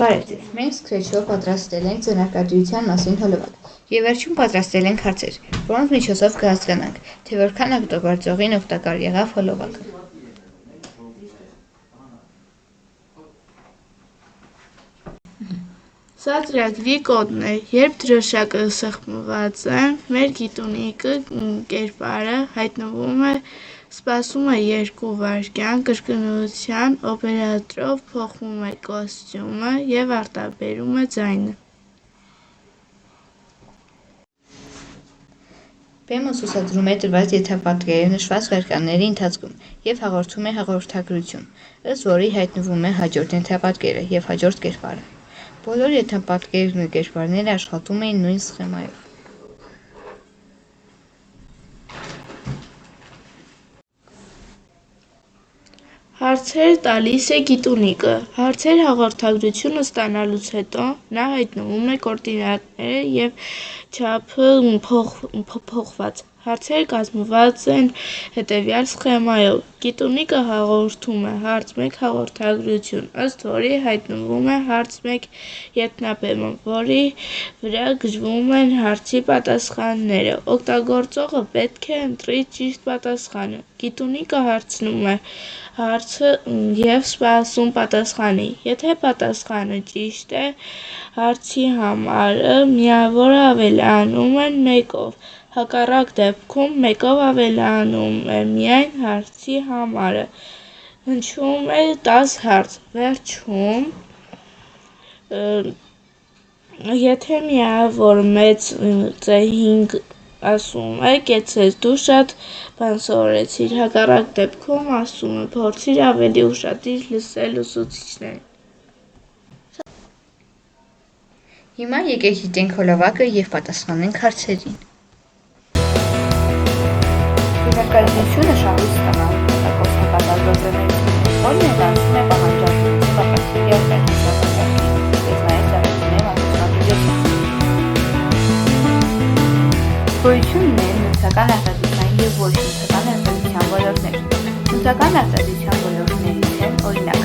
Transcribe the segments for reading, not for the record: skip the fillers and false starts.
Բարև ձեզ, մենք Scratch-ով պատրաստել ենք ձեռնարկատիրության մասին հոլովակ և վերջում պատրաստել ենք հարցեր, որոնց միջոցով կհասկանանք, թե որքան օգտագործողին օգտակար եղավ հոլովակը։ Սա ծրագրի կոդն է, երբ դրոշակը սեղմված է, մեր գիտունիկը կերպարը հայտնվում է, սպասում է 2 վայրկյան, կրկնության օպերատորով փոխվում է կոստյումը և արտաբերում է ձայնը։ Բեմը ցուցադրում է տրված եթապատկերը նշված վայրկյանների ընթացքում և հաղորդում է հաղորդագրություն, ըստ որի հայտնվում է հաջորդ եթապատկերը և հաջորդ կերպարը։ Բոլոր եթապատկերն ու կերպարները աշխատում էին նույն սխեմայով։ Հարցեր տալիս է գիտունիկը։ Հարցեր հաղորդագրությունը ստանալուց հետո նա հայտնվում է կոորդինատները և չափը փոխված։ Հարցերը կազմված են հետևյալ սխեմայով։ Գիտունիկը հաղորդում է հարց 1 հաղորդագրություն, ըստ որի հայտնվում է հարց 1 եթնաբեմը, որի վրա գրվում են հարցի պատասխանները։ Օգտագործողը պետք է ընտրի ճիշտ պատասխանը։ Գիտունիկը հարցնում է հարցը և սպասում պատասխանի։ Եթե պատասխանը ճիշտ է, հարցի համարը միավոր ավելանում է 1-ով, հակառակ դեպքում 1-ով ավելանում է միայն հարցի համարը։ Հնչում է 10 հարց։ Վերջում, եթե միավոր մեծ C 5 ասում է, կեցցես, դու շատ բան սովորեցիր, հակառակ դեպքում ասում է, փորձիր ավելի ուշադիր լսել ուսուցիչներին։ Հիմա եկեք դիտենք հոլովակը և պատասխանենք հարցերին։ Ձեռնարկատիրությունը շահույթ ստանալ օգտագործող կատարվածություններից, որն անցնում է պահանջարկների պատրաստի արտադրության ինչպես նաև ծառայությունների մատուցման գոյություն ունեն նյութական արտադրության և ոչ նյութական արտադրության ոլորտներ։ Նյութական արտադրության ոլորտներից են օրինակ՝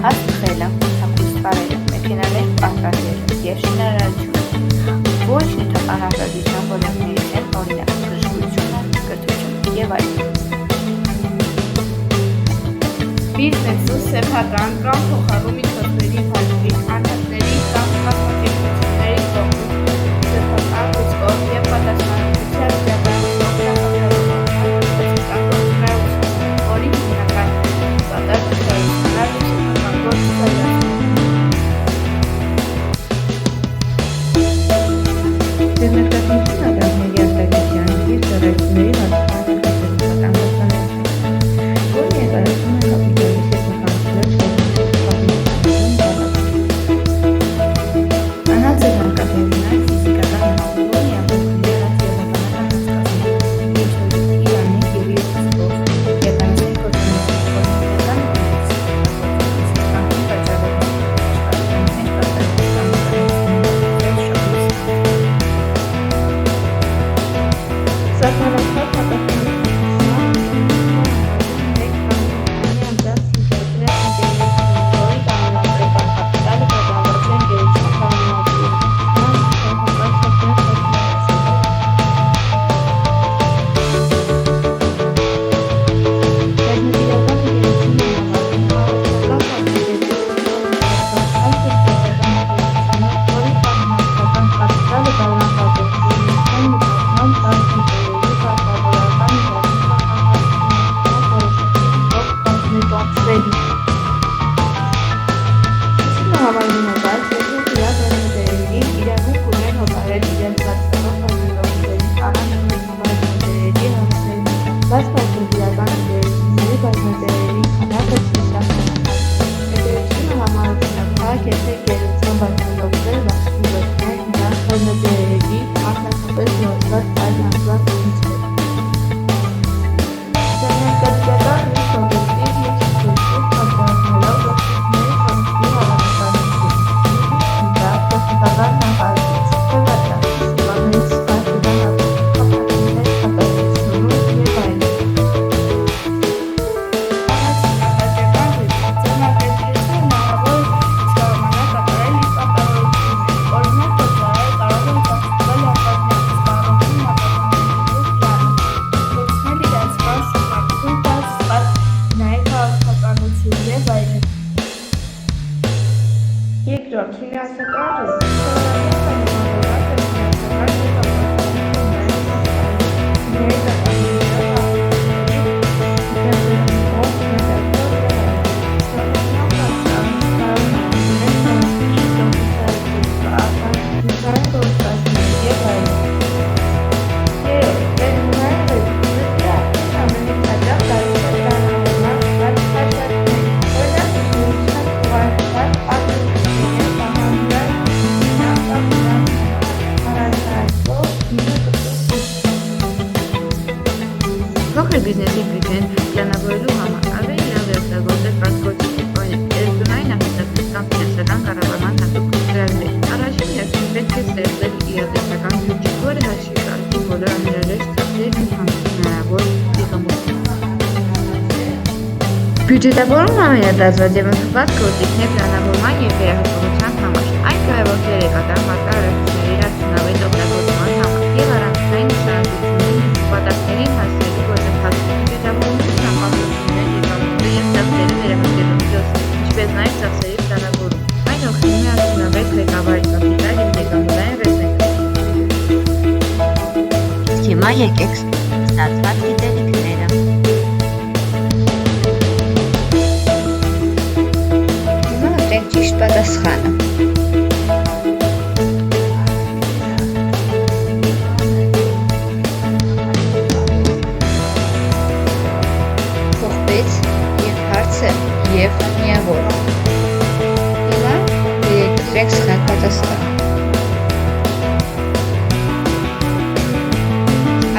հացթղթերը, թափուր սպառերը, մեքենաների պարտադրերը և շինարարությունը։ Ոչ նյութական արտադրության ոլորտներից են օրինակ՝ բժշկությունը, կրթությունը և այլն։ Բիզնեսը սեփական կամ փոխառու միջոցների հաշվի, անհատների կամ կազմակերպությունների կողմից սեփական ռիսկով և պատասխանատվությամբ իրականացվող նախաձեռնության գործունեություն, որի հիմնական նպատակը զարգացնել սեփական գործունեությունը։ Ձեռնարկատիրությունը դառնալի արտադրության և ծառայությունների մատուցման տնտեսական գործունեություն, որը ներկայացնում է կապիտալի սեփականություն անհատ ձեռնարկատիրության ֆիզիկական համակարգը յուրահատուկ երբեմն անհատական հասկացում, Իրանի և իր սպորտ, իրականացի գործունեության բիզնեսի բյուջեն պլանավորելու համար ավելի լավ է օգտագործել պատկոտիկը, օրինակ էլեկտրոնային նախագծեր կամ ֆինանսական կառավարման հատուկ ծրագրեր։ Առաջին հերթին պետք է ստեղծել իրատեսական բյուջե, որը հաշվի կարգի բոլոր անհրաժեշտ ծախսերն ու հնարավոր դիտումները։ Բյուջետավորումը ամենադասված եւ ընդունված գործիքն է պլանավորման եւ վերահսկողության համար։ Այն կարևոր դեր է կատարում մարտահրավերների արդյունավետ օգտագործման համար եւ առանցքային նշանակությունի նպատակներին հասնելու գործընթացում։ Բյուջետավորումը նախապատրաստություններ եկամուտները եւ ծախսերը վերահսկելու միջոց, ինչպես նաեւ ծախսերի պլանավորում։ Այն օգնում է արդյունավետ ղեկավարի կապիտալ եւ եկամուտային ռեսուրսների։ Հիմա եկեք ստացված գիտելիքները։ Հիմա ընտրենք ճիշտ պատասխանը։ Փոխվեց եւ հարցը եւ միավոր։ Հիմա ընտրենք սխալ պատասխանը։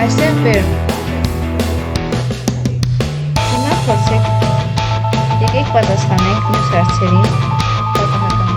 Այստեղ վերում։ Հիմա փորձեք։ Եկեք պատասխանենք մյուս հարցերին պատահականությամբ։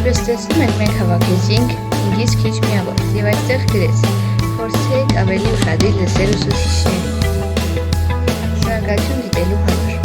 Ինչպես տեսնում եք, մենք հավաքեցինք 5-ից քիչ միավոր եւ այստեղ գրեց. Փորձեք ավելի ուշադիր լսել ուսուցիչներին։ Շնորհակալություն դիտելու համար։